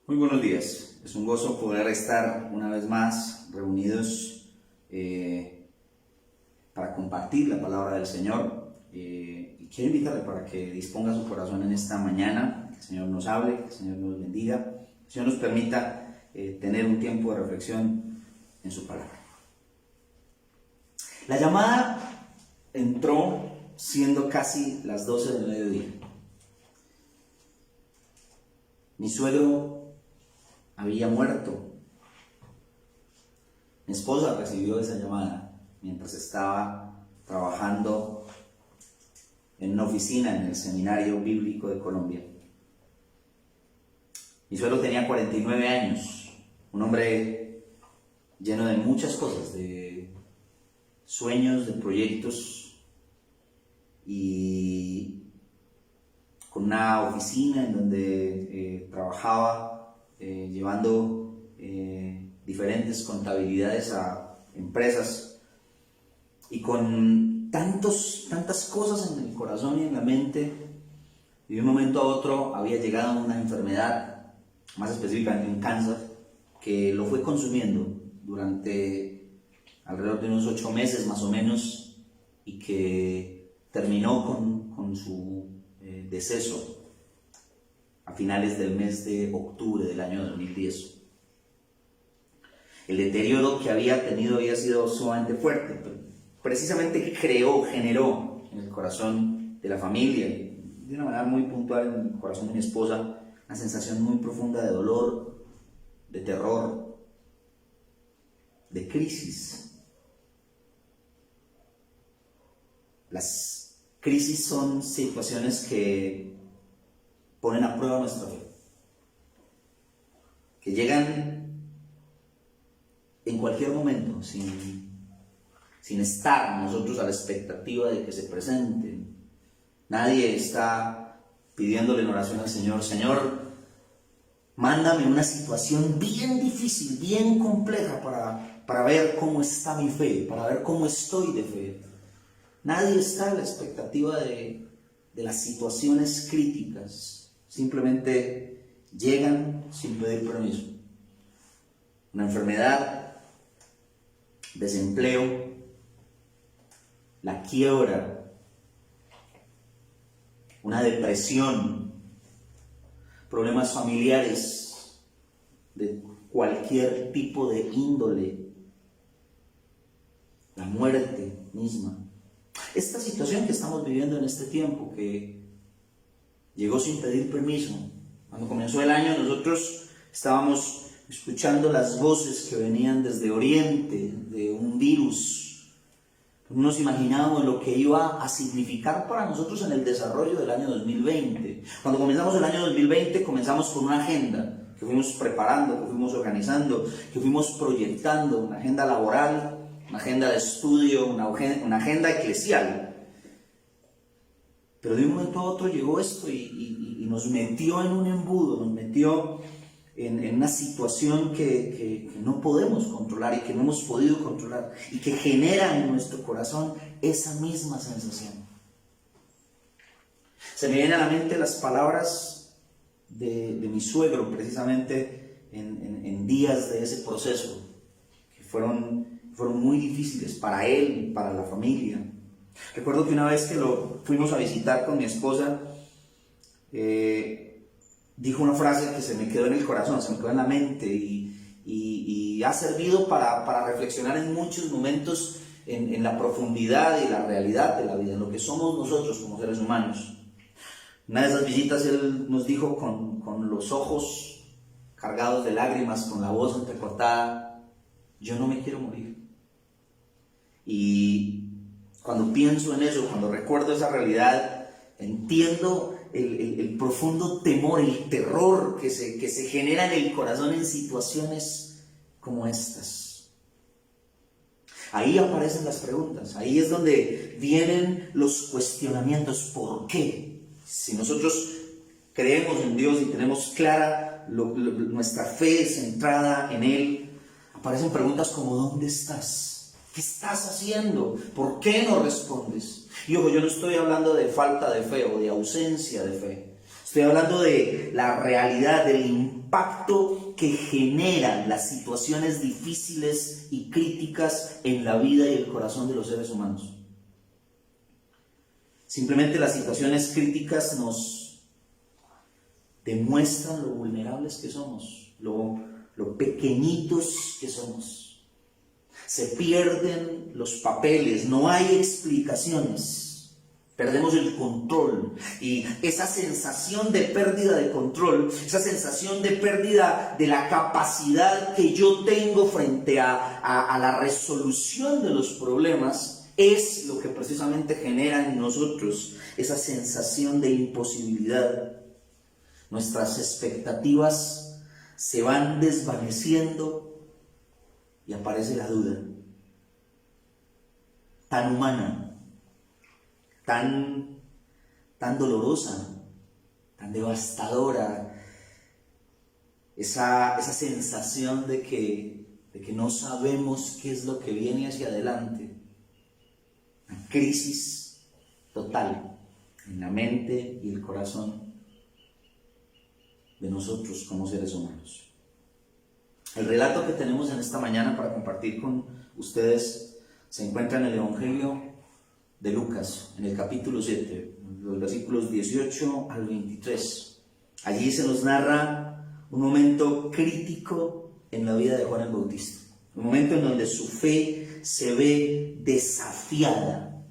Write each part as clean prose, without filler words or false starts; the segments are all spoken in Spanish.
Muy buenos días, es un gozo poder estar una vez más reunidos para compartir la palabra del Señor y quiero invitarle para que disponga su corazón en esta mañana, que el Señor nos hable, que el Señor nos bendiga, que el Señor nos permita tener un tiempo de reflexión en su palabra. La llamada entró siendo casi las 12 del mediodía. Mi suegro había muerto. Mi esposa recibió esa llamada mientras estaba trabajando en una oficina en el Seminario Bíblico de Colombia. Mi suegro tenía 49 años, un hombre lleno de muchas cosas, de sueños, de proyectos y con una oficina en donde trabajaba llevando diferentes contabilidades a empresas y con tantas cosas en el corazón y en la mente, y de un momento a otro había llegado una enfermedad, más específicamente un cáncer, que lo fue consumiendo durante alrededor de unos 8 meses más o menos y que terminó con su deceso a finales del mes de octubre del año 2010. El deterioro que había tenido había sido sumamente fuerte, pero precisamente generó en el corazón de la familia, de una manera muy puntual en el corazón de mi esposa, una sensación muy profunda de dolor, de terror, de crisis. Las crisis son situaciones que ponen a prueba nuestra fe, que llegan en cualquier momento, sin estar nosotros a la expectativa de que se presenten. Nadie está pidiéndole en oración al Señor: Señor, mándame una situación bien difícil, bien compleja para ver cómo está mi fe, para ver cómo estoy de fe. Nadie está a la expectativa de las situaciones críticas. Simplemente llegan sin pedir permiso. Una enfermedad, desempleo, la quiebra, una depresión, problemas familiares de cualquier tipo de índole, la muerte misma. Esta situación que estamos viviendo en este tiempo, que llegó sin pedir permiso. Cuando comenzó el año, nosotros estábamos escuchando las voces que venían desde Oriente, de un virus. No nos imaginábamos lo que iba a significar para nosotros en el desarrollo del año 2020. Cuando comenzamos el año 2020, comenzamos con una agenda que fuimos preparando, que fuimos organizando, que fuimos proyectando, una agenda laboral, una agenda de estudio, una agenda eclesial. Pero de un momento a otro llegó esto y nos metió en un embudo, nos metió en una situación que no podemos controlar y que no hemos podido controlar y que genera en nuestro corazón esa misma sensación. Se me vienen a la mente las palabras de mi suegro, precisamente en días de ese proceso, que fueron muy difíciles para él y para la familia. Recuerdo que una vez que lo fuimos a visitar con mi esposa, dijo una frase que se me quedó en el corazón, se me quedó en la mente y ha servido para reflexionar en muchos momentos en la profundidad y la realidad de la vida, en lo que somos nosotros como seres humanos. Una de esas visitas él nos dijo con los ojos cargados de lágrimas, con la voz entrecortada: yo no me quiero morir. Y cuando pienso en eso, cuando recuerdo esa realidad, entiendo el profundo temor, el terror que se genera en el corazón en situaciones como estas. Ahí aparecen las preguntas, ahí es donde vienen los cuestionamientos. ¿Por qué? Si nosotros creemos en Dios y tenemos clara nuestra fe centrada en Él, aparecen preguntas como: ¿dónde estás? ¿Qué estás haciendo? ¿Por qué no respondes? Y ojo, yo no estoy hablando de falta de fe o de ausencia de fe. Estoy hablando de la realidad, del impacto que generan las situaciones difíciles y críticas en la vida y el corazón de los seres humanos. Simplemente las situaciones críticas nos demuestran lo vulnerables que somos, lo pequeñitos que somos. Se pierden los papeles, no hay explicaciones. Perdemos el control, y esa sensación de pérdida de control, esa sensación de pérdida de la capacidad que yo tengo frente a la resolución de los problemas, es lo que precisamente genera en nosotros esa sensación de imposibilidad. Nuestras expectativas se van desvaneciendo y aparece la duda, tan humana, tan dolorosa, tan devastadora, esa sensación de que no sabemos qué es lo que viene hacia adelante. Una crisis total en la mente y el corazón de nosotros como seres humanos. El relato que tenemos en esta mañana para compartir con ustedes se encuentra en el Evangelio de Lucas, en el capítulo 7, los versículos 18 al 23. Allí se nos narra un momento crítico en la vida de Juan el Bautista, un momento en donde su fe se ve desafiada.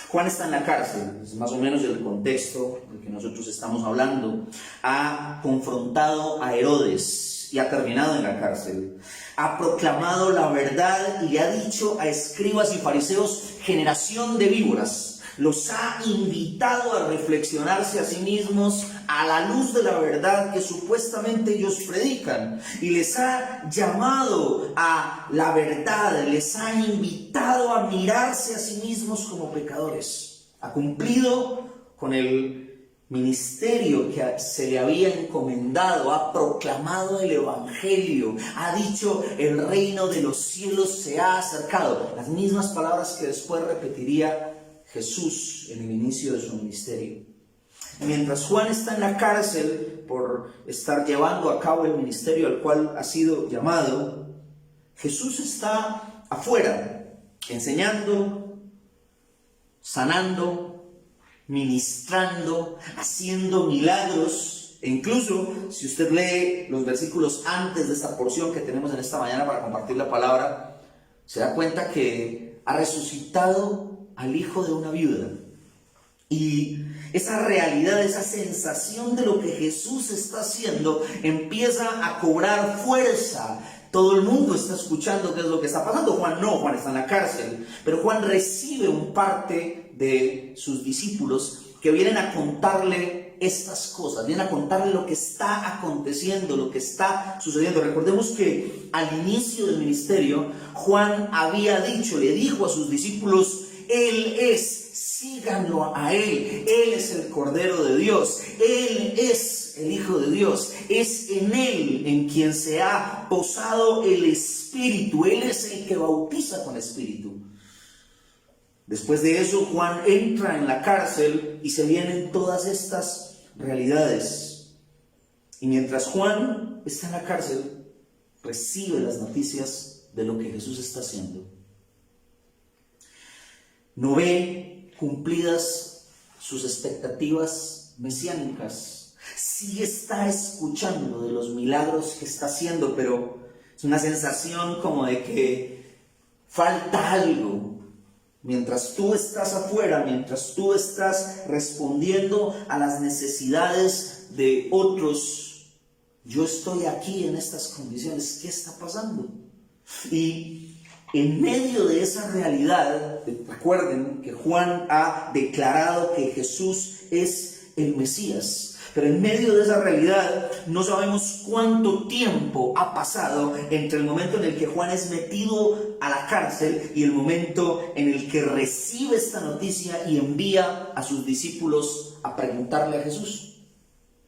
Juan está en la cárcel, es más o menos el contexto del que nosotros estamos hablando. Ha confrontado a Herodes y ha terminado en la cárcel. Ha proclamado la verdad y le ha dicho a escribas y fariseos: generación de víboras. Los ha invitado a reflexionarse a sí mismos a la luz de la verdad que supuestamente ellos predican, y les ha llamado a la verdad, les ha invitado a mirarse a sí mismos como pecadores. Ha cumplido con el ministerio que se le había encomendado, ha proclamado el Evangelio, ha dicho: el reino de los cielos se ha acercado. Las mismas palabras que después repetiría Jesús en el inicio de su ministerio. Mientras Juan está en la cárcel por estar llevando a cabo el ministerio al cual ha sido llamado, Jesús está afuera, enseñando, sanando, ministrando, haciendo milagros. E incluso, si usted lee los versículos antes de esta porción que tenemos en esta mañana para compartir la palabra, se da cuenta que ha resucitado al hijo de una viuda. Y esa realidad, esa sensación de lo que Jesús está haciendo empieza a cobrar fuerza. Todo el mundo está escuchando qué es lo que está pasando. Juan no, Juan está en la cárcel, pero Juan recibe un parte de sus discípulos que vienen a contarle estas cosas, vienen a contarle lo que está aconteciendo, lo que está sucediendo. Recordemos que al inicio del ministerio, Juan le dijo a sus discípulos: Él es, síganlo a Él es el Cordero de Dios, Él es el Hijo de Dios, es en Él en quien se ha posado el Espíritu, Él es el que bautiza con Espíritu. Después de eso, Juan entra en la cárcel y se vienen todas estas realidades. Y mientras Juan está en la cárcel, recibe las noticias de lo que Jesús está haciendo. No ve cumplidas sus expectativas mesiánicas. Sí está escuchando de los milagros que está haciendo, pero es una sensación como de que falta algo. Mientras tú estás afuera, mientras tú estás respondiendo a las necesidades de otros, yo estoy aquí en estas condiciones. ¿Qué está pasando? Y en medio de esa realidad, recuerden que Juan ha declarado que Jesús es el Mesías. Pero en medio de esa realidad no sabemos cuánto tiempo ha pasado entre el momento en el que Juan es metido a la cárcel y el momento en el que recibe esta noticia y envía a sus discípulos a preguntarle a Jesús.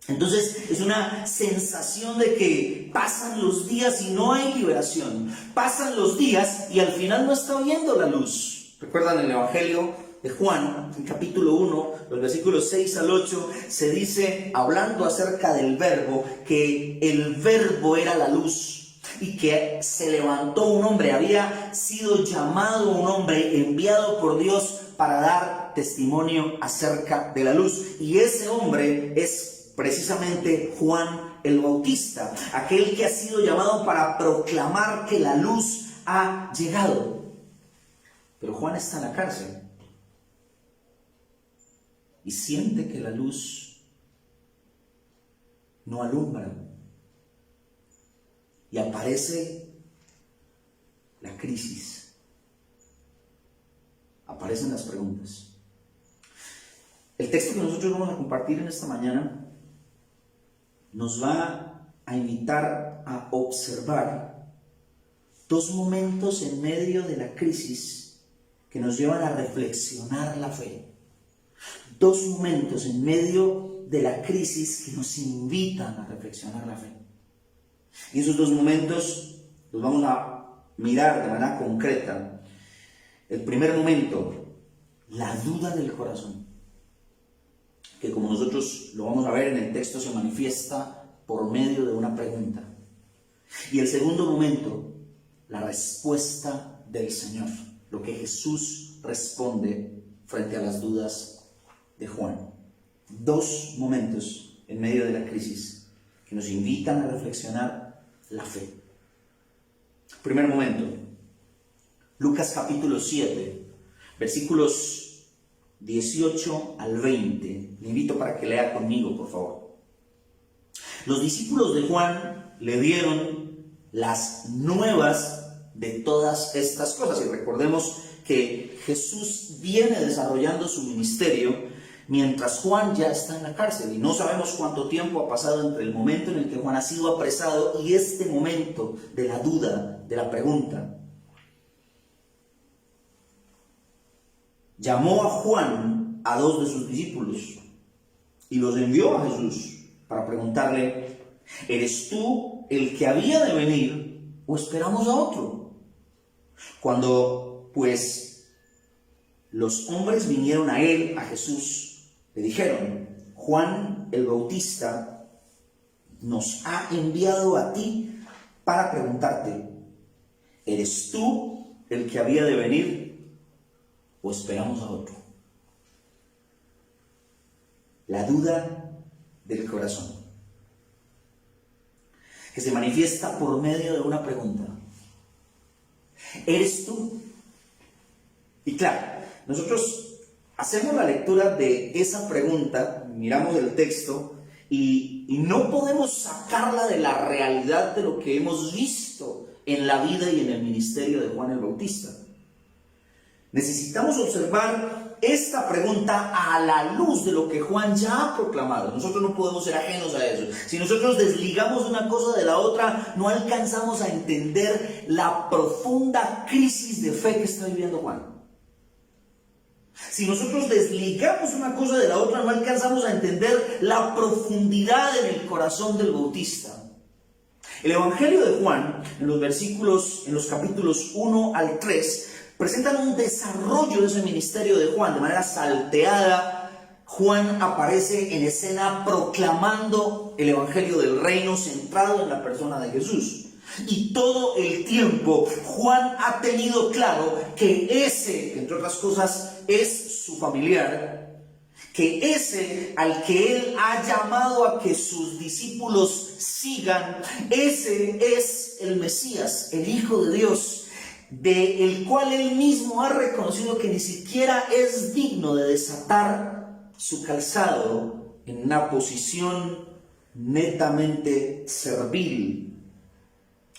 Entonces es una sensación de que pasan los días y no hay liberación. Pasan los días y al final no está viendo la luz. ¿Recuerdan el Evangelio de Juan, en capítulo 1, los versículos 6 al 8, se dice, hablando acerca del verbo, que el verbo era la luz y que se levantó un hombre, había sido llamado un hombre enviado por Dios para dar testimonio acerca de la luz. Y ese hombre es precisamente Juan el Bautista, aquel que ha sido llamado para proclamar que la luz ha llegado. Pero Juan está en la cárcel y siente que la luz no alumbra. Y aparece la crisis. Aparecen las preguntas. El texto que nosotros vamos a compartir en esta mañana nos va a invitar a observar dos momentos en medio de la crisis que nos llevan a reflexionar la fe. Dos momentos en medio de la crisis que nos invitan a reflexionar la fe. Y esos dos momentos los vamos a mirar de manera concreta. El primer momento, la duda del corazón, que como nosotros lo vamos a ver en el texto se manifiesta por medio de una pregunta. Y el segundo momento, la respuesta del Señor, lo que Jesús responde frente a las dudas de Juan. Dos momentos en medio de la crisis que nos invitan a reflexionar la fe. Primer momento, Lucas capítulo 7, versículos 18 al 20. Le invito para que lea conmigo, por favor. Los discípulos de Juan le dieron las nuevas de todas estas cosas. Y recordemos que Jesús viene desarrollando su ministerio mientras Juan ya está en la cárcel. Y no sabemos cuánto tiempo ha pasado entre el momento en el que Juan ha sido apresado y este momento de la duda, de la pregunta. Llamó a Juan a dos de sus discípulos y los envió a Jesús para preguntarle: ¿eres tú el que había de venir o esperamos a otro? Cuando pues los hombres vinieron a él, a Jesús, le dijeron: Juan el Bautista nos ha enviado a ti para preguntarte: ¿eres tú el que había de venir o esperamos a otro? La duda del corazón, que se manifiesta por medio de una pregunta: ¿eres tú? Y claro, nosotros hacemos la lectura de esa pregunta, miramos el texto y no podemos sacarla de la realidad de lo que hemos visto en la vida y en el ministerio de Juan el Bautista. Necesitamos observar esta pregunta a la luz de lo que Juan ya ha proclamado. Nosotros no podemos ser ajenos a eso. Si nosotros desligamos una cosa de la otra, no alcanzamos a entender la profunda crisis de fe que está viviendo Juan. Si nosotros desligamos una cosa de la otra, no alcanzamos a entender la profundidad en el corazón del Bautista. El Evangelio de Juan, en los capítulos 1 al 3, presentan un desarrollo de ese ministerio de Juan. De manera salteada, Juan aparece en escena proclamando el Evangelio del reino centrado en la persona de Jesús. Y todo el tiempo Juan ha tenido claro que ese, entre otras cosas, es su familiar, que ese al que él ha llamado a que sus discípulos sigan, ese es el Mesías, el Hijo de Dios, del cual él mismo ha reconocido que ni siquiera es digno de desatar su calzado en una posición netamente servil.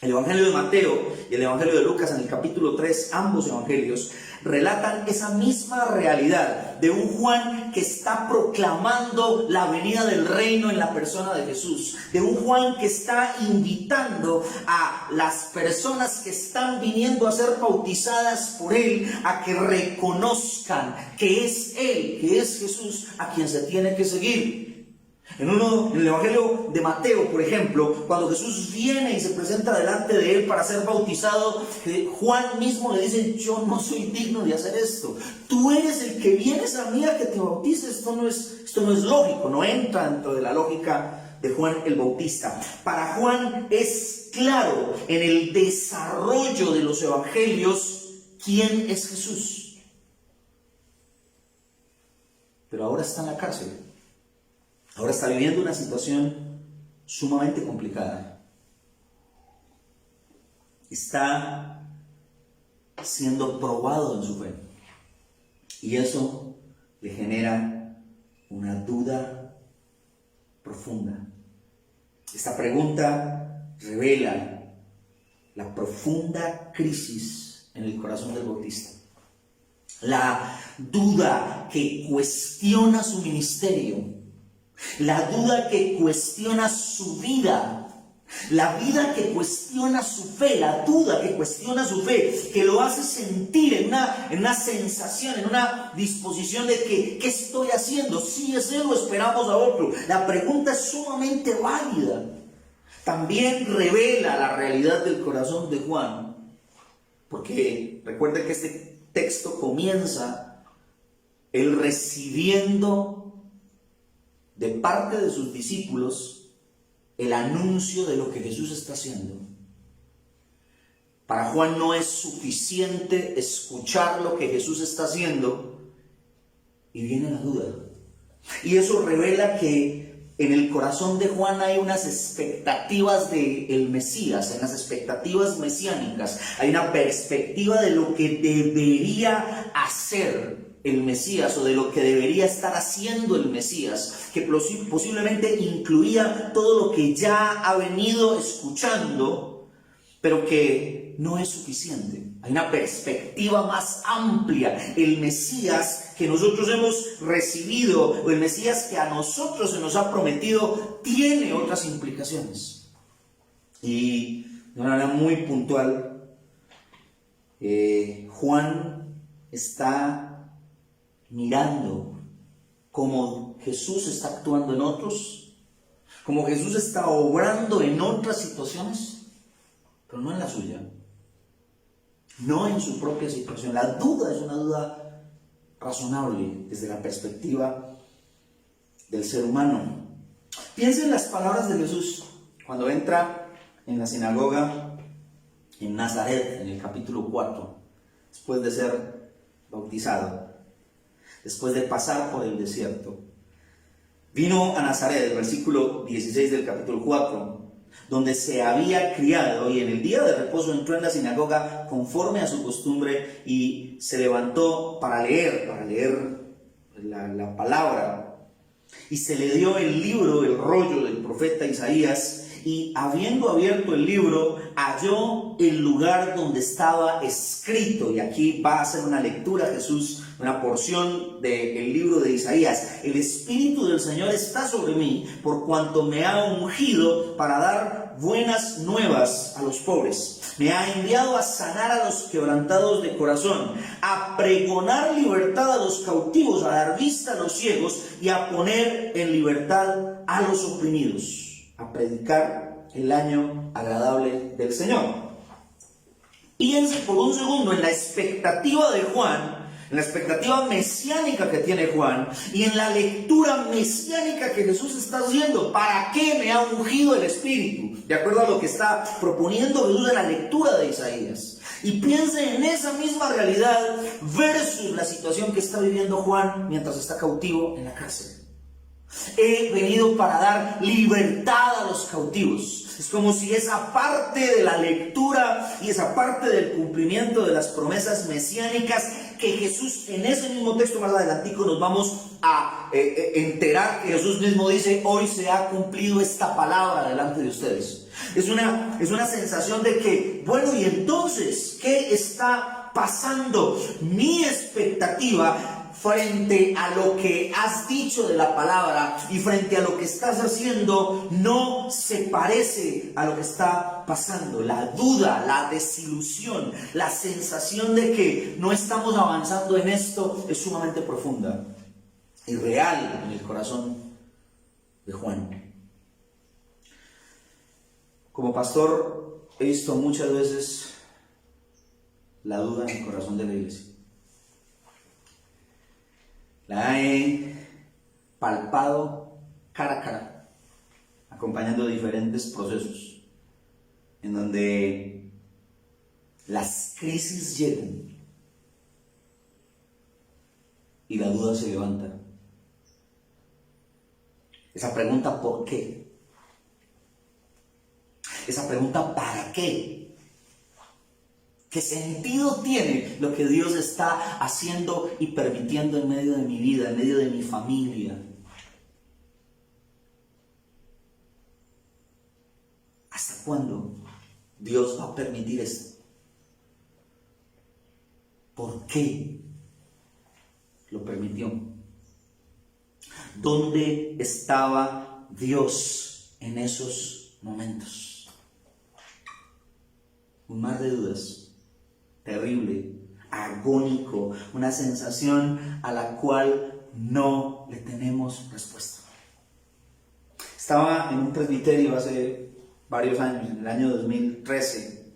El Evangelio de Mateo y el Evangelio de Lucas, en el capítulo 3, ambos evangelios relatan esa misma realidad de un Juan que está proclamando la venida del reino en la persona de Jesús, de un Juan que está invitando a las personas que están viniendo a ser bautizadas por él a que reconozcan que es él, que es Jesús, a quien se tiene que seguir. En el Evangelio de Mateo, por ejemplo, cuando Jesús viene y se presenta delante de él para ser bautizado, Juan mismo le dice: yo no soy digno de hacer esto. Tú eres el que vienes a mí a que te bautice. Esto no es lógico, no entra dentro de la lógica de Juan el Bautista. Para Juan es claro en el desarrollo de los evangelios quién es Jesús. Pero ahora está en la cárcel. Ahora está viviendo una situación sumamente complicada. Está siendo probado en su fe. Y eso le genera una duda profunda. Esta pregunta revela la profunda crisis en el corazón del Bautista. La duda que cuestiona su ministerio. La duda que cuestiona su vida, la vida que cuestiona su fe, la duda que cuestiona su fe, que lo hace sentir en una sensación, en una disposición de que, ¿qué estoy haciendo? ¿Sí es él o esperamos a otro? La pregunta es sumamente válida. También revela la realidad del corazón de Juan, porque recuerden que este texto comienza él recibiendo de parte de sus discípulos el anuncio de lo que Jesús está haciendo. Para Juan no es suficiente escuchar lo que Jesús está haciendo y viene la duda. Y eso revela que en el corazón de Juan hay unas expectativas del Mesías, unas expectativas mesiánicas. Hay una perspectiva de lo que debería hacer el Mesías o de lo que debería estar haciendo el Mesías, que posiblemente incluía todo lo que ya ha venido escuchando, pero que no es suficiente. Hay una perspectiva más amplia. El Mesías que nosotros hemos recibido, o el Mesías que a nosotros se nos ha prometido, tiene otras implicaciones. Y de una manera muy puntual, Juan está mirando cómo Jesús está actuando en otros, cómo Jesús está obrando en otras situaciones, pero no en la suya, no en su propia situación. La duda es una duda razonable desde la perspectiva del ser humano. Piensen en las palabras de Jesús cuando entra en la sinagoga en Nazaret, en el capítulo 4, después de ser bautizado, después de pasar por el desierto. Vino a Nazaret, el versículo 16 del capítulo 4, donde se había criado, y en el día de reposo entró en la sinagoga conforme a su costumbre y se levantó para leer la palabra. Y se le dio el libro, el rollo del profeta Isaías, y habiendo abierto el libro, halló el lugar donde estaba escrito. Y aquí va a hacer una lectura Jesús, una porción del libro de Isaías. El Espíritu del Señor está sobre mí, por cuanto me ha ungido para dar buenas nuevas a los pobres. Me ha enviado a sanar a los quebrantados de corazón, a pregonar libertad a los cautivos, a dar vista a los ciegos y a poner en libertad a los oprimidos, a predicar el año agradable del Señor. Piense por un segundo en la expectativa de Juan, en la expectativa mesiánica que tiene Juan y en la lectura mesiánica que Jesús está haciendo. ¿Para qué me ha ungido el Espíritu? De acuerdo a lo que está proponiendo Jesús en la lectura de Isaías. Y piense en esa misma realidad versus la situación que está viviendo Juan mientras está cautivo en la cárcel. He venido para dar libertad a los cautivos. Es como si esa parte de la lectura y esa parte del cumplimiento de las promesas mesiánicas que Jesús, en ese mismo texto más adelantico nos vamos a enterar que Jesús mismo dice: hoy se ha cumplido esta palabra delante de ustedes. Es una sensación de que, bueno, y entonces, ¿qué está pasando? Mi expectativa frente a lo que has dicho de la palabra y frente a lo que estás haciendo no se parece a lo que está pasando. La duda, la desilusión, la sensación de que no estamos avanzando en esto es sumamente profunda y real en el corazón de Juan. Como pastor he visto muchas veces la duda en el corazón de la iglesia. La he palpado cara a cara, acompañando diferentes procesos en donde las crisis llegan y la duda se levanta. Esa pregunta ¿por qué? Esa pregunta ¿para qué? ¿Qué sentido tiene lo que Dios está haciendo y permitiendo en medio de mi vida, en medio de mi familia? ¿Hasta cuándo Dios va a permitir esto? ¿Por qué lo permitió? ¿Dónde estaba Dios en esos momentos? Un mar de dudas, terrible, agónico, una sensación a la cual no le tenemos respuesta. Estaba en un presbiterio hace varios años, en el año 2013.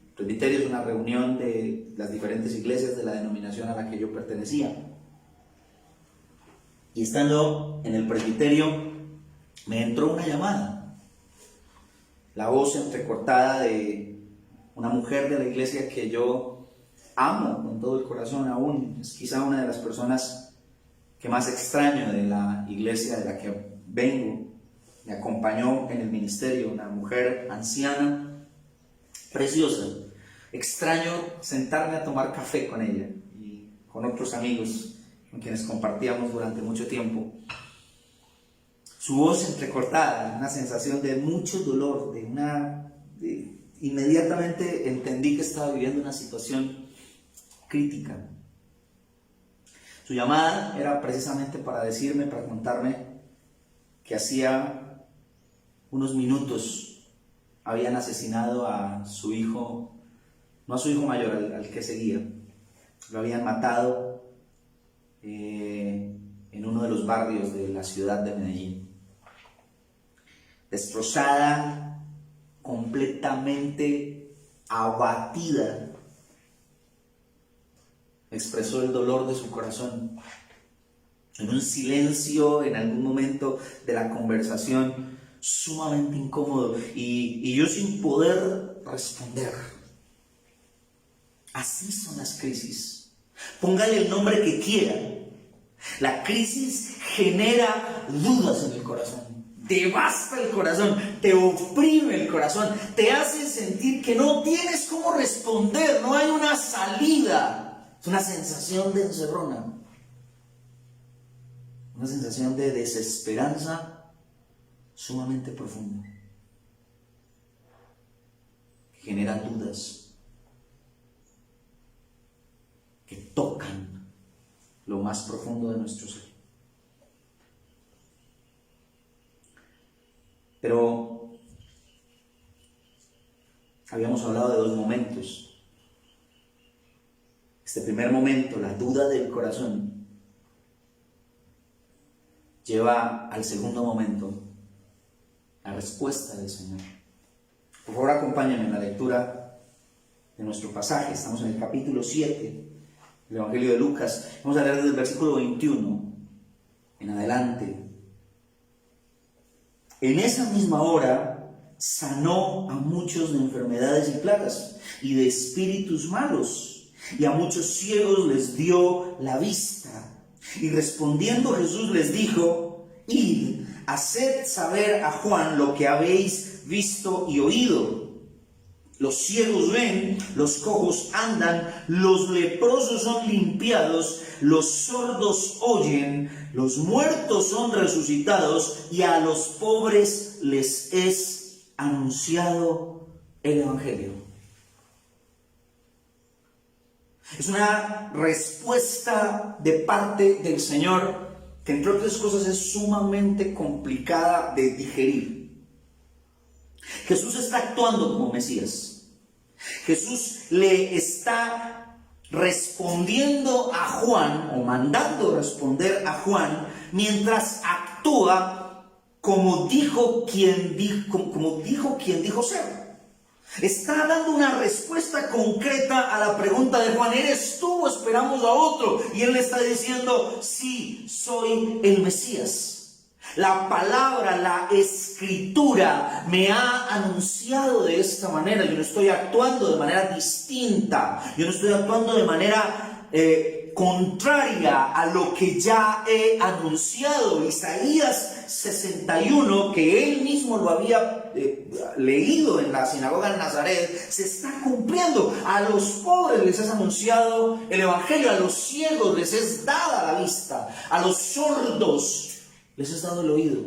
El presbiterio es una reunión de las diferentes iglesias de la denominación a la que yo pertenecía. Y estando en el presbiterio, me entró una llamada. La voz entrecortada de una mujer de la iglesia que yo amo con todo el corazón aún. Es quizá una de las personas que más extraño de la iglesia de la que vengo. Me acompañó en el ministerio, una mujer anciana, preciosa. Extraño sentarme a tomar café con ella y con otros amigos con quienes compartíamos durante mucho tiempo. Su voz entrecortada, una sensación de mucho dolor, inmediatamente entendí que estaba viviendo una situación crítica. Su llamada era precisamente para decirme, para contarme que hacía unos minutos habían asesinado a su hijo, no a su hijo mayor, al que seguía. Lo habían matado en uno de los barrios de la ciudad de Medellín. Destrozada, completamente abatida, expresó el dolor de su corazón. En un silencio, en algún momento de la conversación, sumamente incómodo, y yo sin poder responder. Así son las crisis. Póngale el nombre que quiera. La crisis genera dudas en el corazón. Devasta el corazón, te oprime el corazón, te hace sentir que no tienes cómo responder, no hay una salida. Es una sensación de encerrona, una sensación de desesperanza sumamente profunda, que genera dudas, que tocan lo más profundo de nuestro ser. Pero habíamos hablado de dos momentos. Este primer momento, la duda del corazón, lleva al segundo momento, la respuesta del Señor. Por favor, acompáñenme en la lectura de nuestro pasaje. Estamos en el capítulo 7 del Evangelio de Lucas. Vamos a leer desde el versículo 21 en adelante. En esa misma hora sanó a muchos de enfermedades y plagas y de espíritus malos, y a muchos ciegos les dio la vista. Y respondiendo Jesús les dijo: id, haced saber a Juan lo que habéis visto y oído. Los ciegos ven, los cojos andan, los leprosos son limpiados, los sordos oyen, los muertos son resucitados, y a los pobres les es anunciado el Evangelio. Es una respuesta de parte del Señor que, entre otras cosas, es sumamente complicada de digerir. Jesús está actuando como Mesías. Jesús le está respondiendo a Juan, o mandando responder a Juan, mientras actúa como dijo quien dijo ser. Está dando una respuesta concreta a la pregunta de Juan: ¿eres tú o esperamos a otro? Y él le está diciendo: sí, soy el Mesías. La palabra, la escritura me ha anunciado de esta manera. Yo no estoy actuando de manera distinta. Yo no estoy actuando de manera contraria a lo que ya he anunciado. Isaías 61, que él mismo lo había leído en la sinagoga en Nazaret, se está cumpliendo. A los pobres les es anunciado el evangelio, a los ciegos les es dada la vista, a los sordos les es dado el oído.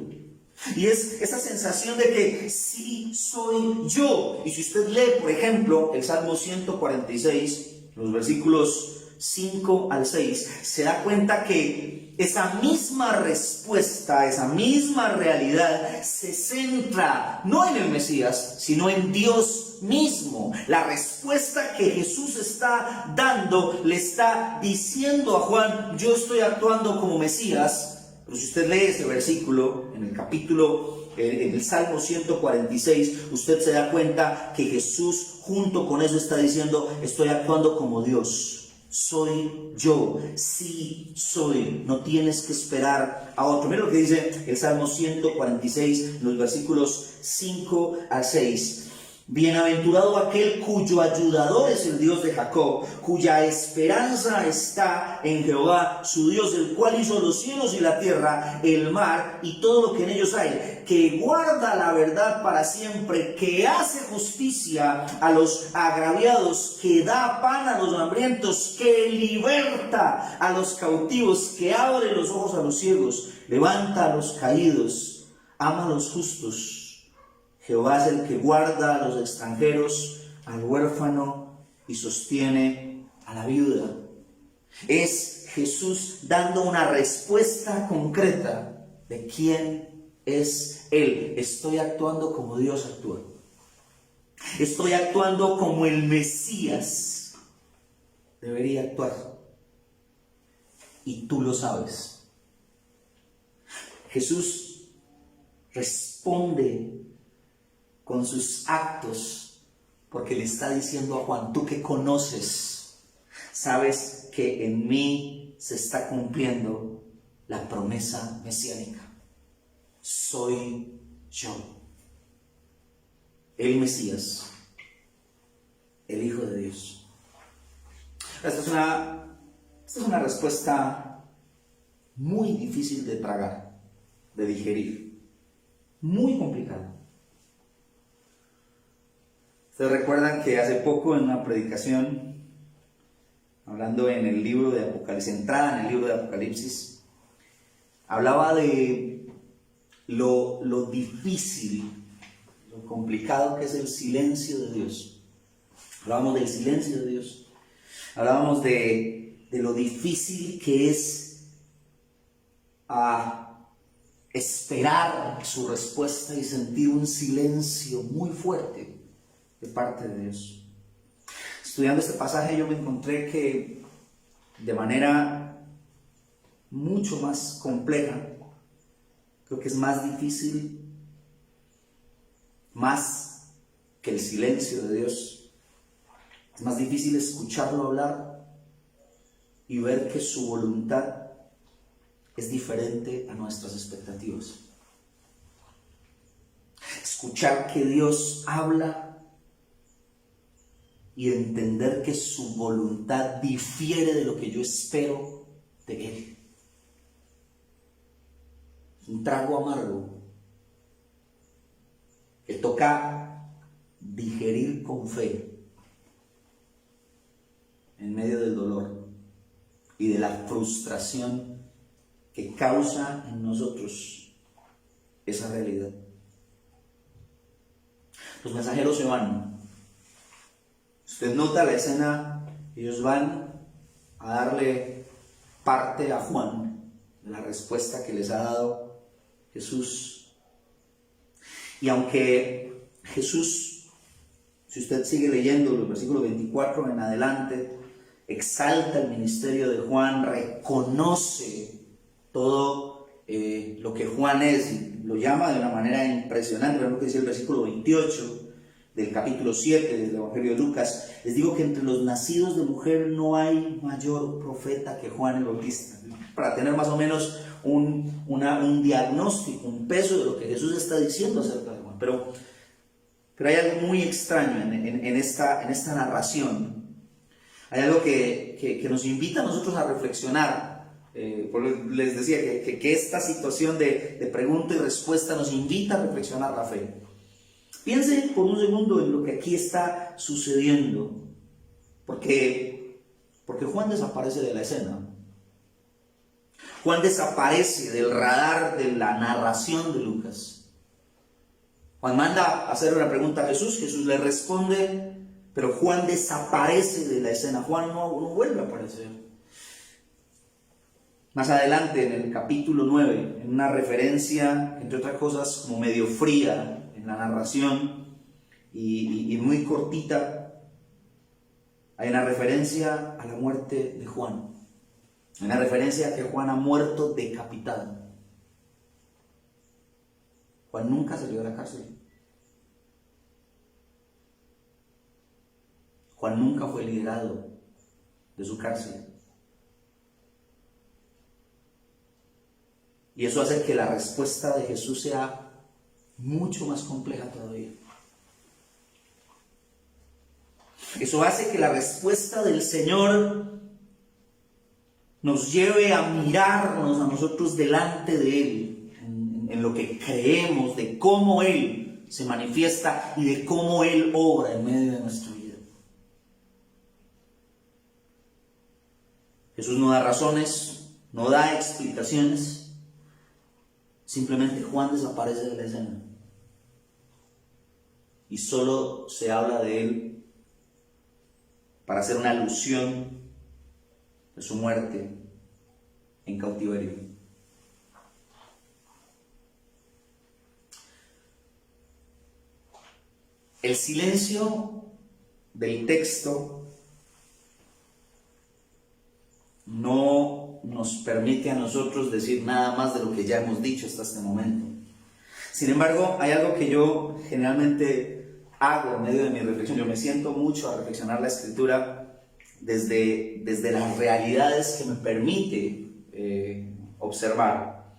Y es esa sensación de que sí soy yo. Y si usted lee, por ejemplo, el Salmo 146, los versículos 5 al 6, se da cuenta que esa misma respuesta, esa misma realidad se centra no en el Mesías, sino en Dios mismo. La respuesta que Jesús está dando le está diciendo a Juan: yo estoy actuando como Mesías. Pero si usted lee este versículo en el capítulo, en el Salmo 146, usted se da cuenta que Jesús junto con eso está diciendo: estoy actuando como Dios. Soy yo, sí soy, no tienes que esperar a otro. Mira lo que dice el Salmo 146, los versículos 5 al 6. Bienaventurado aquel cuyo ayudador es el Dios de Jacob, cuya esperanza está en Jehová, su Dios, el cual hizo los cielos y la tierra, el mar y todo lo que en ellos hay, que guarda la verdad para siempre, que hace justicia a los agraviados, que da pan a los hambrientos, que liberta a los cautivos, que abre los ojos a los ciegos, levanta a los caídos, ama a los justos. Jehová es el que guarda a los extranjeros, al huérfano, y sostiene a la viuda. Es Jesús dando una respuesta concreta de quién es Él. Estoy actuando como Dios actúa. Estoy actuando como el Mesías debería actuar. Y tú lo sabes. Jesús responde con sus actos, porque le está diciendo a Juan: tú que conoces, sabes que en mí se está cumpliendo la promesa mesiánica. Soy yo, el Mesías, el Hijo de Dios. Esta es una respuesta muy difícil de tragar, de digerir, muy complicada. Ustedes recuerdan que hace poco en una predicación, hablando en el libro de Apocalipsis, centrada en el libro de Apocalipsis, hablaba de lo difícil, lo complicado que es el silencio de Dios. Hablábamos del silencio de Dios. Hablábamos de lo difícil que es esperar su respuesta y sentir un silencio muy fuerte de parte de Dios. Estudiando este pasaje yo me encontré que de manera mucho más compleja, creo que es más difícil, más que el silencio de Dios, es más difícil escucharlo hablar y ver que su voluntad es diferente a nuestras expectativas. Escuchar que Dios habla y entender que su voluntad difiere de lo que yo espero de Él. Un trago amargo que toca digerir con fe en medio del dolor y de la frustración que causa en nosotros esa realidad. Los mensajeros se van. Usted nota la escena, ellos van a darle parte a Juan de la respuesta que les ha dado Jesús. Y aunque Jesús, si usted sigue leyendo los versículos 24 en adelante, exalta el ministerio de Juan, reconoce todo lo que Juan es, y lo llama de una manera impresionante. Vean lo que dice el versículo 28 del capítulo 7 del Evangelio de Lucas. Les digo que entre los nacidos de mujer no hay mayor profeta que Juan el Bautista. Para tener más o menos un diagnóstico, un peso de lo que Jesús está diciendo acerca de Juan. Pero hay algo muy extraño en esta narración. Hay algo que nos invita a nosotros a reflexionar. Les decía que esta situación de pregunta y respuesta nos invita a reflexionar la fe. Piense por un segundo en lo que aquí está sucediendo, porque Juan desaparece de la escena. Juan desaparece del radar de la narración de Lucas. Juan manda a hacer una pregunta a Jesús, Jesús le responde, pero Juan desaparece de la escena. Juan no vuelve a aparecer. Más adelante, en el capítulo 9, en una referencia, entre otras cosas, como medio fría en la narración y muy cortita, hay una referencia a la muerte de Juan. Hay una referencia a que Juan ha muerto decapitado. Juan nunca salió de la cárcel. Juan nunca fue liberado de su cárcel. Y eso hace que la respuesta de Jesús sea mucho más compleja todavía. Eso hace que la respuesta del Señor nos lleve a mirarnos a nosotros delante de Él, en lo que creemos, de cómo Él se manifiesta y de cómo Él obra en medio de nuestra vida. Jesús no da razones, no da explicaciones, simplemente Juan desaparece de la escena y solo se habla de Él para hacer una alusión de su muerte en cautiverio. El silencio del texto no nos permite a nosotros decir nada más de lo que ya hemos dicho hasta este momento. Sin embargo, hay algo que yo generalmente hago en medio de mi reflexión. Yo me siento mucho a reflexionar la Escritura desde las realidades que me permite observar.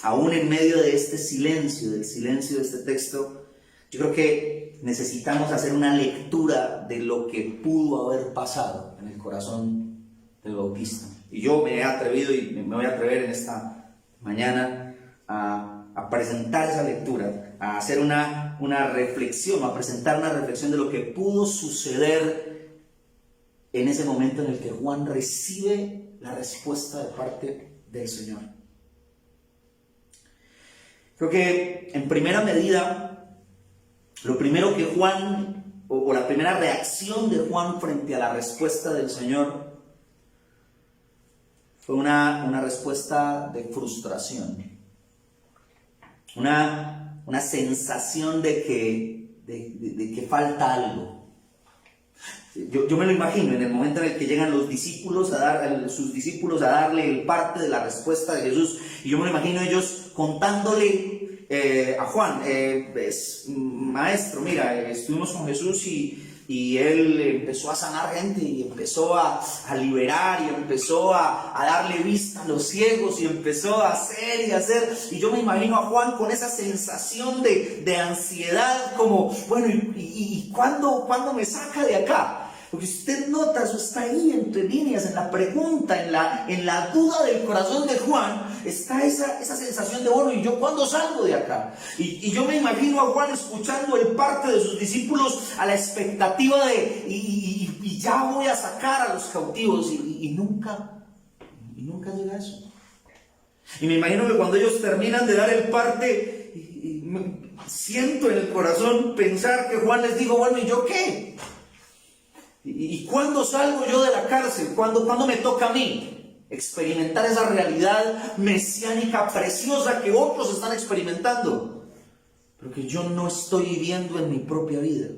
Aún en medio de este silencio, del silencio de este texto, yo creo que necesitamos hacer una lectura de lo que pudo haber pasado en el corazón del Bautista. Y yo me he atrevido y me voy a atrever en esta mañana a presentar esa lectura, a hacer una reflexión, a presentar una reflexión de lo que pudo suceder en ese momento en el que Juan recibe la respuesta de parte del Señor. Creo que en primera medida, lo primero que Juan, o la primera reacción de Juan frente a la respuesta del Señor, fue una respuesta de frustración, una sensación de que falta algo. Yo me lo imagino en el momento en el que llegan los discípulos sus discípulos a darle el parte de la respuesta de Jesús, y yo me lo imagino ellos contándole a Juan, maestro, mira, estuvimos con Jesús y él empezó a sanar gente y empezó a liberar y empezó a darle vista a los ciegos y empezó a hacer y hacer. Y yo me imagino a Juan con esa sensación de ansiedad, como, bueno, ¿y cuándo me saca de acá? Porque si usted nota, eso está ahí entre líneas, en la pregunta, en la duda del corazón de Juan, está esa sensación de, bueno, ¿y yo cuándo salgo de acá? Y yo me imagino a Juan escuchando el parte de sus discípulos a la expectativa de, y ya voy a sacar a los cautivos, y nunca llega eso. Y me imagino que cuando ellos terminan de dar el parte, siento en el corazón pensar que Juan les dijo, bueno, ¿y yo qué? ¿Y cuándo salgo yo de la cárcel? ¿Cuándo me toca a mí experimentar esa realidad mesiánica preciosa que otros están experimentando, pero que yo no estoy viviendo en mi propia vida?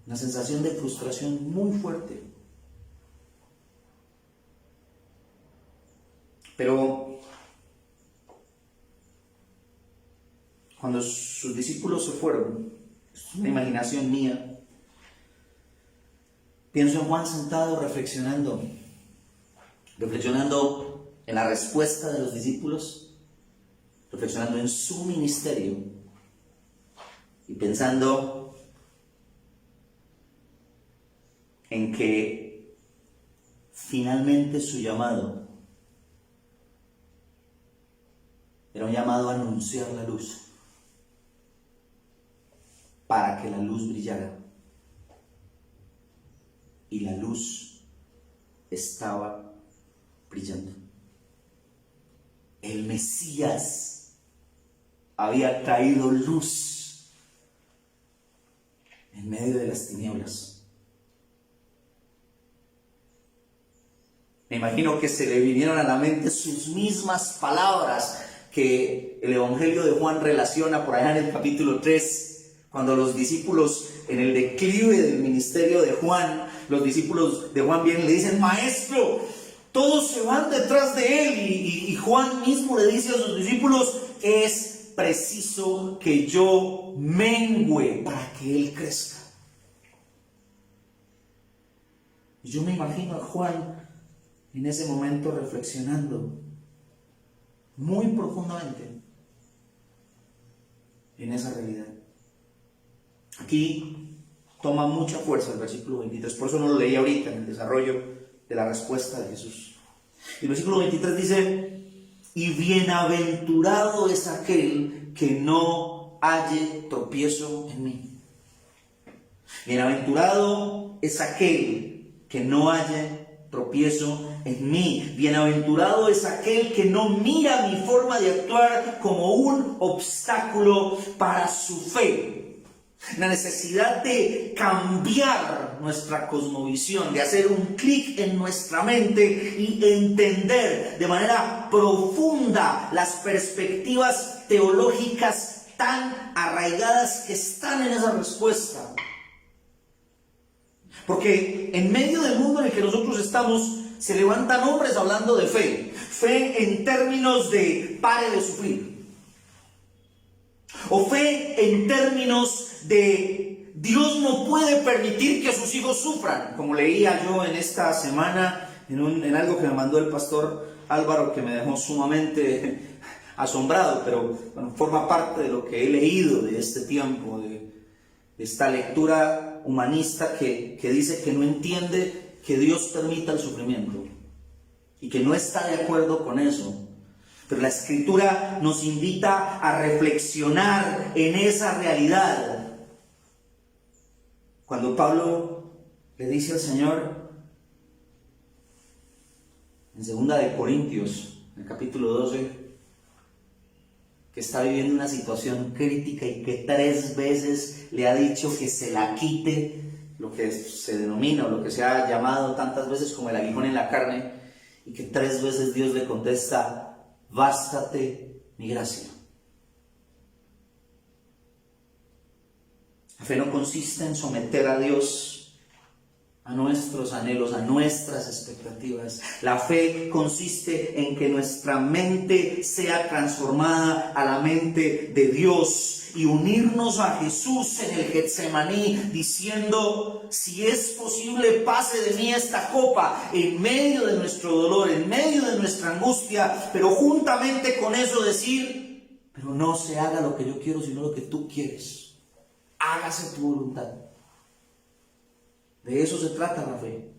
Una sensación de frustración muy fuerte. Pero cuando sus discípulos se fueron, es una imaginación mía, pienso en Juan sentado reflexionando en la respuesta de los discípulos, reflexionando en su ministerio y pensando en que finalmente su llamado era un llamado a anunciar la luz, para que la luz brillara. Y la luz estaba brillando. El Mesías había traído luz en medio de las tinieblas. Me imagino que se le vinieron a la mente sus mismas palabras que el Evangelio de Juan relaciona por allá en el capítulo 3, cuando los discípulos, en el declive del ministerio de Juan, los discípulos de Juan vienen y le dicen: Maestro, todos se van detrás de él. Y Juan mismo le dice a sus discípulos: es preciso que yo mengüe para que él crezca. Y yo me imagino a Juan en ese momento reflexionando muy profundamente en esa realidad. Aquí toma mucha fuerza el versículo 23, por eso no lo leí ahorita en el desarrollo de la respuesta de Jesús. El versículo 23 dice: y bienaventurado es aquel que no halle tropiezo en mí. Bienaventurado es aquel que no halle tropiezo en mí. Bienaventurado es aquel que no mira mi forma de actuar como un obstáculo para su fe. La necesidad de cambiar nuestra cosmovisión, de hacer un clic en nuestra mente y entender de manera profunda las perspectivas teológicas tan arraigadas que están en esa respuesta. Porque en medio del mundo en el que nosotros estamos, se levantan hombres hablando de fe. Fe en términos de pare de sufrir. O fe en términos de Dios no puede permitir que sus hijos sufran. Como leía yo en esta semana en algo que me mandó el pastor Álvaro, que me dejó sumamente asombrado, pero bueno, forma parte de lo que he leído de este tiempo, de esta lectura humanista que dice que no entiende que Dios permita el sufrimiento y que no está de acuerdo con eso. Pero la Escritura nos invita a reflexionar en esa realidad. Cuando Pablo le dice al Señor en 2 de Corintios, en el capítulo 12, que está viviendo una situación crítica y que 3 veces le ha dicho que se la quite, lo que se denomina o lo que se ha llamado tantas veces como el aguijón en la carne, y que 3 veces Dios le contesta: bástate mi gracia. La fe no consiste en someter a Dios a nuestros anhelos, a nuestras expectativas. La fe consiste en que nuestra mente sea transformada a la mente de Dios y unirnos a Jesús en el Getsemaní, diciendo: si es posible, pase de mí esta copa, en medio de nuestro dolor, en medio de nuestra angustia, pero juntamente con eso decir: pero no se haga lo que yo quiero, sino lo que tú quieres. Hágase tu voluntad. De eso se trata la fe.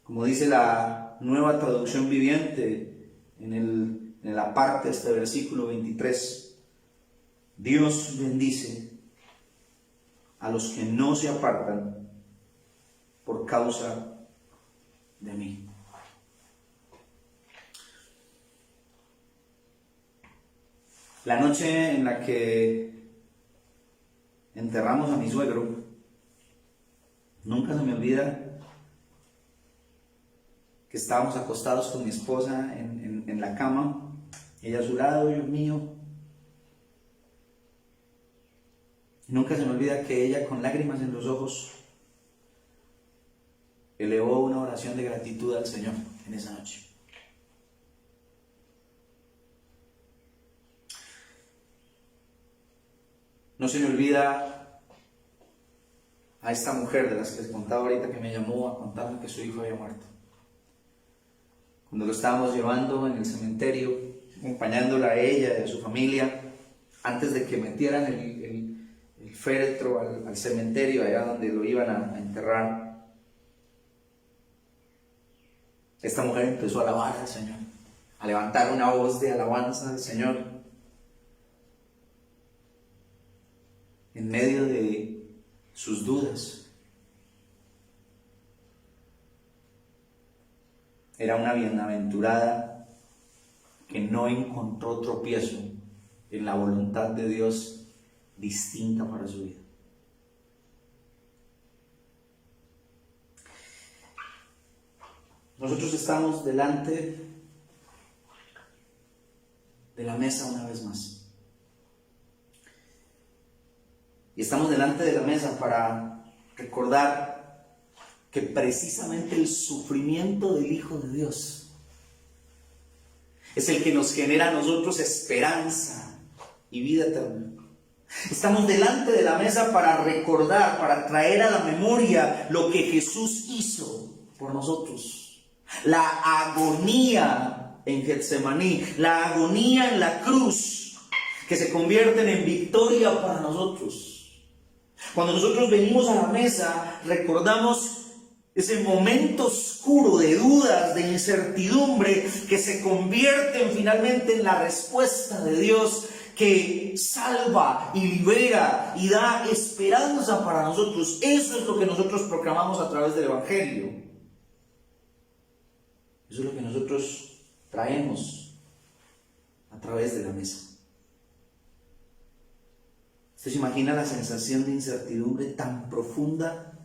Como dice la Nueva Traducción Viviente en la parte de este versículo 23, Dios bendice a los que no se apartan por causa de mí. La noche en la que enterramos a mi suegro, nunca se me olvida que estábamos acostados con mi esposa en la cama, ella a su lado, yo mío. Nunca se me olvida que ella, con lágrimas en los ojos, elevó una oración de gratitud al Señor en esa noche. No se me olvida a esta mujer de las que les contaba ahorita, que me llamó a contarme que su hijo había muerto. Cuando lo estábamos llevando en el cementerio, acompañándola a ella y a su familia, antes de que metieran el féretro al cementerio, allá donde lo iban a enterrar, esta mujer empezó a alabar al Señor, a levantar una voz de alabanza al Señor, en medio de sus dudas. Era una bienaventurada que no encontró tropiezo en la voluntad de Dios distinta para su vida. Nosotros estamos delante de la mesa una vez más. Y estamos delante de la mesa para recordar que precisamente el sufrimiento del Hijo de Dios es el que nos genera a nosotros esperanza y vida eterna. Estamos delante de la mesa para recordar, para traer a la memoria lo que Jesús hizo por nosotros. La agonía en Getsemaní, la agonía en la cruz, que se convierten en victoria para nosotros. Cuando nosotros venimos a la mesa, recordamos ese momento oscuro de dudas, de incertidumbre, que se convierten finalmente en la respuesta de Dios, que salva y libera y da esperanza para nosotros. Eso es lo que nosotros proclamamos a través del Evangelio. Eso es lo que nosotros traemos a través de la mesa. ¿Usted se imagina la sensación de incertidumbre tan profunda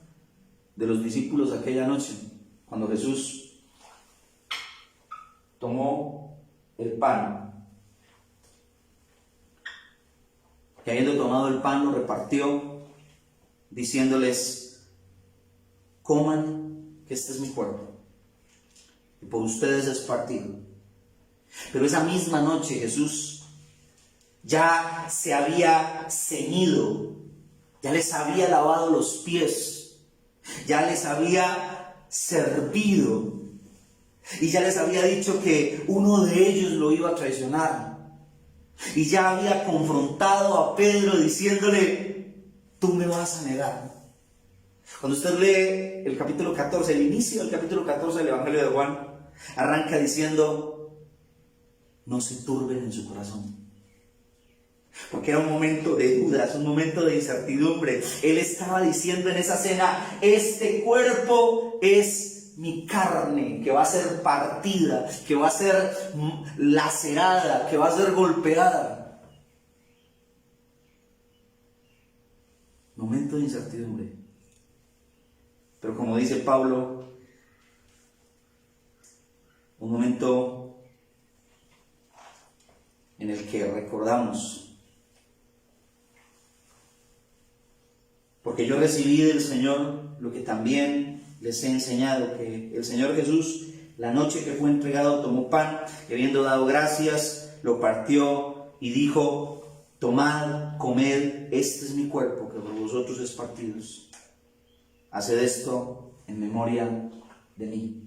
de los discípulos aquella noche, cuando Jesús tomó el pan, que habiendo tomado el pan lo repartió, diciéndoles: coman, que este es mi cuerpo, y por ustedes es partido? Pero esa misma noche Jesús ya se había ceñido, ya les había lavado los pies, ya les había servido y ya les había dicho que uno de ellos lo iba a traicionar, y ya había confrontado a Pedro diciéndole: tú me vas a negar. Cuando usted lee el capítulo 14, el inicio del capítulo 14 del Evangelio de Juan, arranca diciendo: no se turben en su corazón. Porque era un momento de dudas, un momento de incertidumbre. Él estaba diciendo en esa cena: este cuerpo es mi carne, que va a ser partida, que va a ser lacerada, que va a ser golpeada. Momento de incertidumbre. Pero como dice Pablo, un momento en el que recordamos: porque yo recibí del Señor lo que también les he enseñado, que el Señor Jesús, la noche que fue entregado, tomó pan y, habiendo dado gracias, lo partió y dijo: tomad, comed, este es mi cuerpo, que por vosotros es partido. Haced esto en memoria de mí.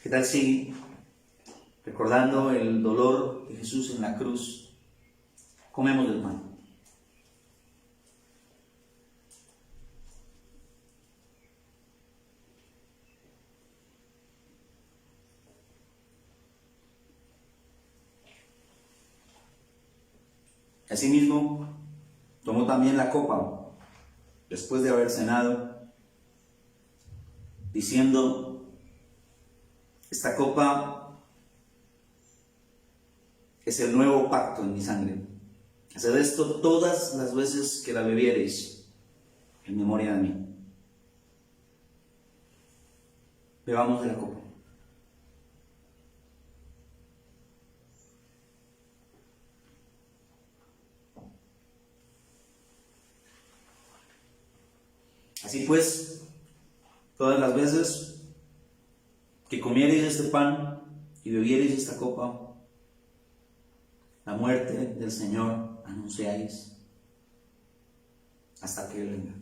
¿Qué tal si, recordando el dolor de Jesús en la cruz, comemos del pan? Asimismo, tomó también la copa, después de haber cenado, diciendo: esta copa es el nuevo pacto en mi sangre. Haced esto todas las veces que la bebiereis, en memoria de mí. Bebamos de la copa. Así pues, todas las veces que comiereis este pan y bebiereis esta copa, la muerte del Señor anunciáis hasta que Él venga.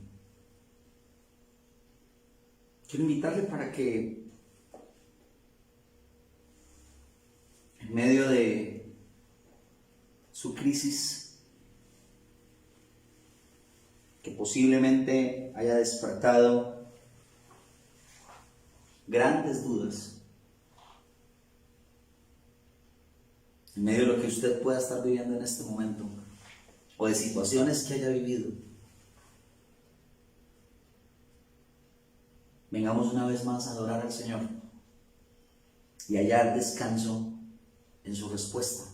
Quiero invitarle para que en medio de su crisis, que posiblemente haya despertado grandes dudas, en medio de lo que usted pueda estar viviendo en este momento, o de situaciones que haya vivido, vengamos una vez más a adorar al Señor y hallar descanso en su respuesta.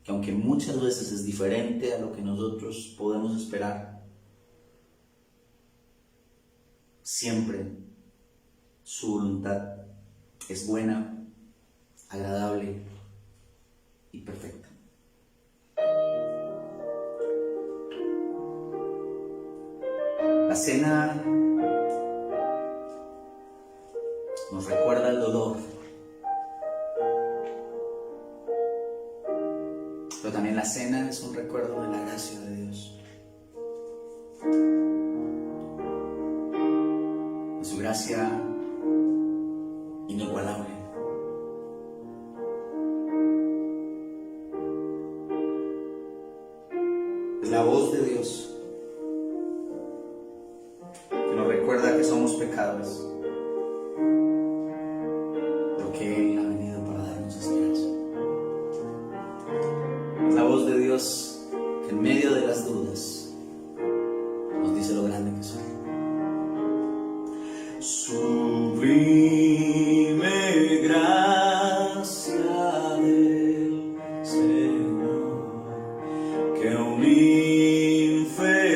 Que aunque muchas veces es diferente a lo que nosotros podemos esperar, siempre su voluntad es buena, agradable y perfecta. La cena nos recuerda el dolor, pero también la cena es un recuerdo de la gracia de Dios, de su gracia inigualable. Es la voz de Dios que nos recuerda que somos pecadores, pero que Él ha venido para darnos esperanza. Es la voz de Dios que en medio de las dudas nos dice lo grande que soy. Sublime gracia del Señor, que un infeliz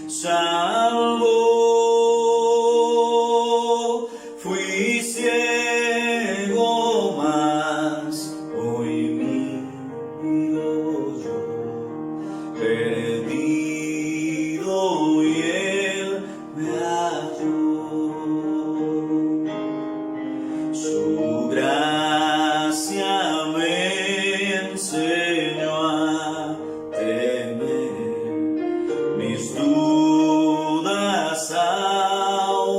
salvó. Fui ciego, mas hoy miro yo, perdido, y Él me halló. Su gracia me enseñó a temer, mis dudas ahuyentó.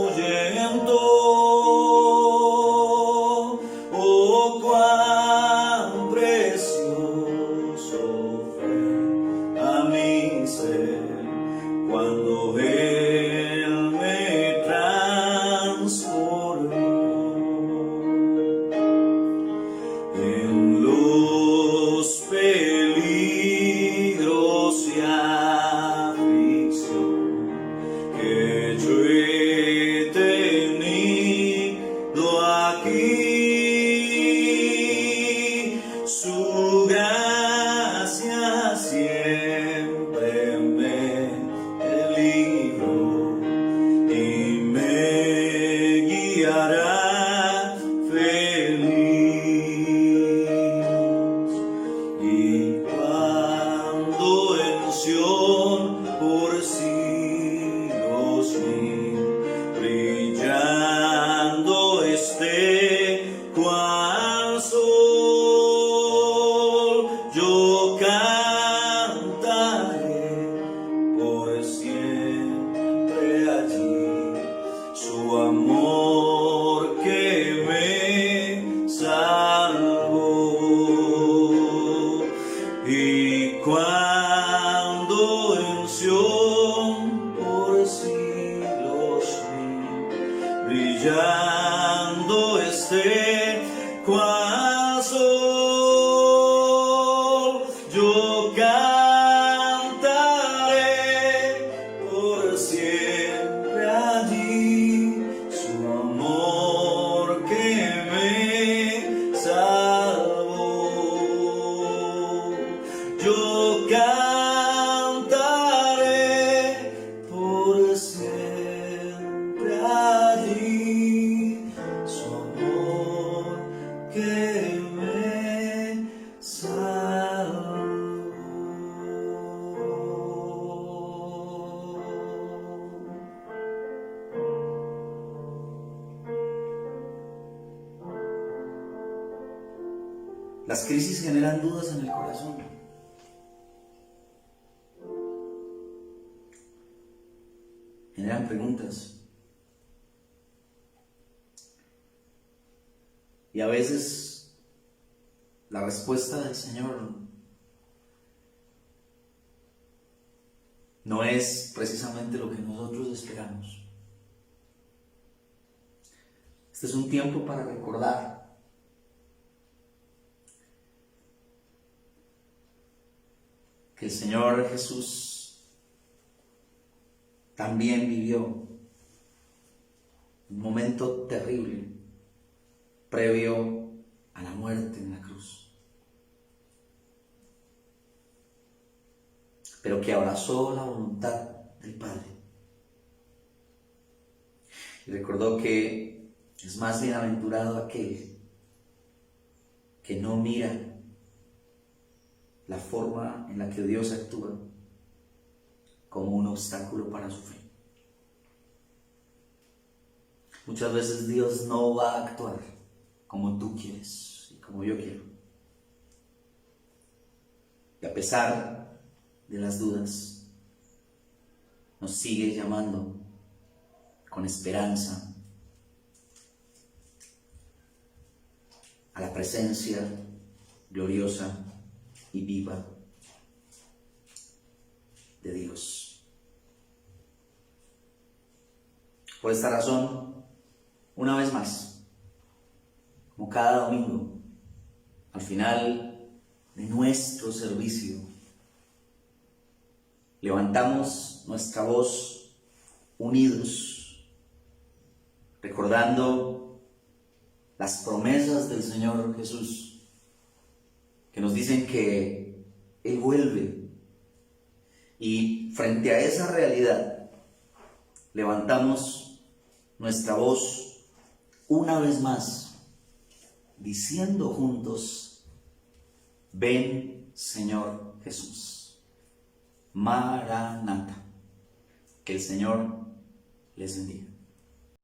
Oh, cuán precioso fue a mi ser cuando Él me transformó. En los peligros y aflicción que yo he tenido aquí, su gracia siempre me libró y me guiará feliz. Y cuando en Sión por siglos mil brillando esté cual sol, yo cantaré por siempre allí su amor que me salvó. Y cuando en Sión por siglos mil brillando esté cual sol, yo cantaré por siempre allí su amor que me salvó. Yo cantaré por siempre allí su amor que me salvó. Las crisis generan dudas en el corazón. Generan preguntas. Y a veces la respuesta del Señor no es precisamente lo que nosotros esperamos. Este es un tiempo para recordar que el Señor Jesús también vivió un momento terrible previo a la muerte en la cruz, pero que abrazó la voluntad del Padre y recordó que es más bienaventurado aquel que no mira la forma en la que Dios actúa como un obstáculo para su fe. Muchas veces Dios no va a actuar como tú quieres y como yo quiero. Y a pesar de las dudas, nos sigue llamando con esperanza a la presencia gloriosa y viva de Dios. Por esta razón, una vez más, como cada domingo, al final de nuestro servicio, levantamos nuestra voz unidos, recordando las promesas del Señor Jesús, que nos dicen que Él vuelve. Y frente a esa realidad, levantamos nuestra voz una vez más, diciendo juntos: ven, Señor Jesús. Maranata. Que el Señor les bendiga.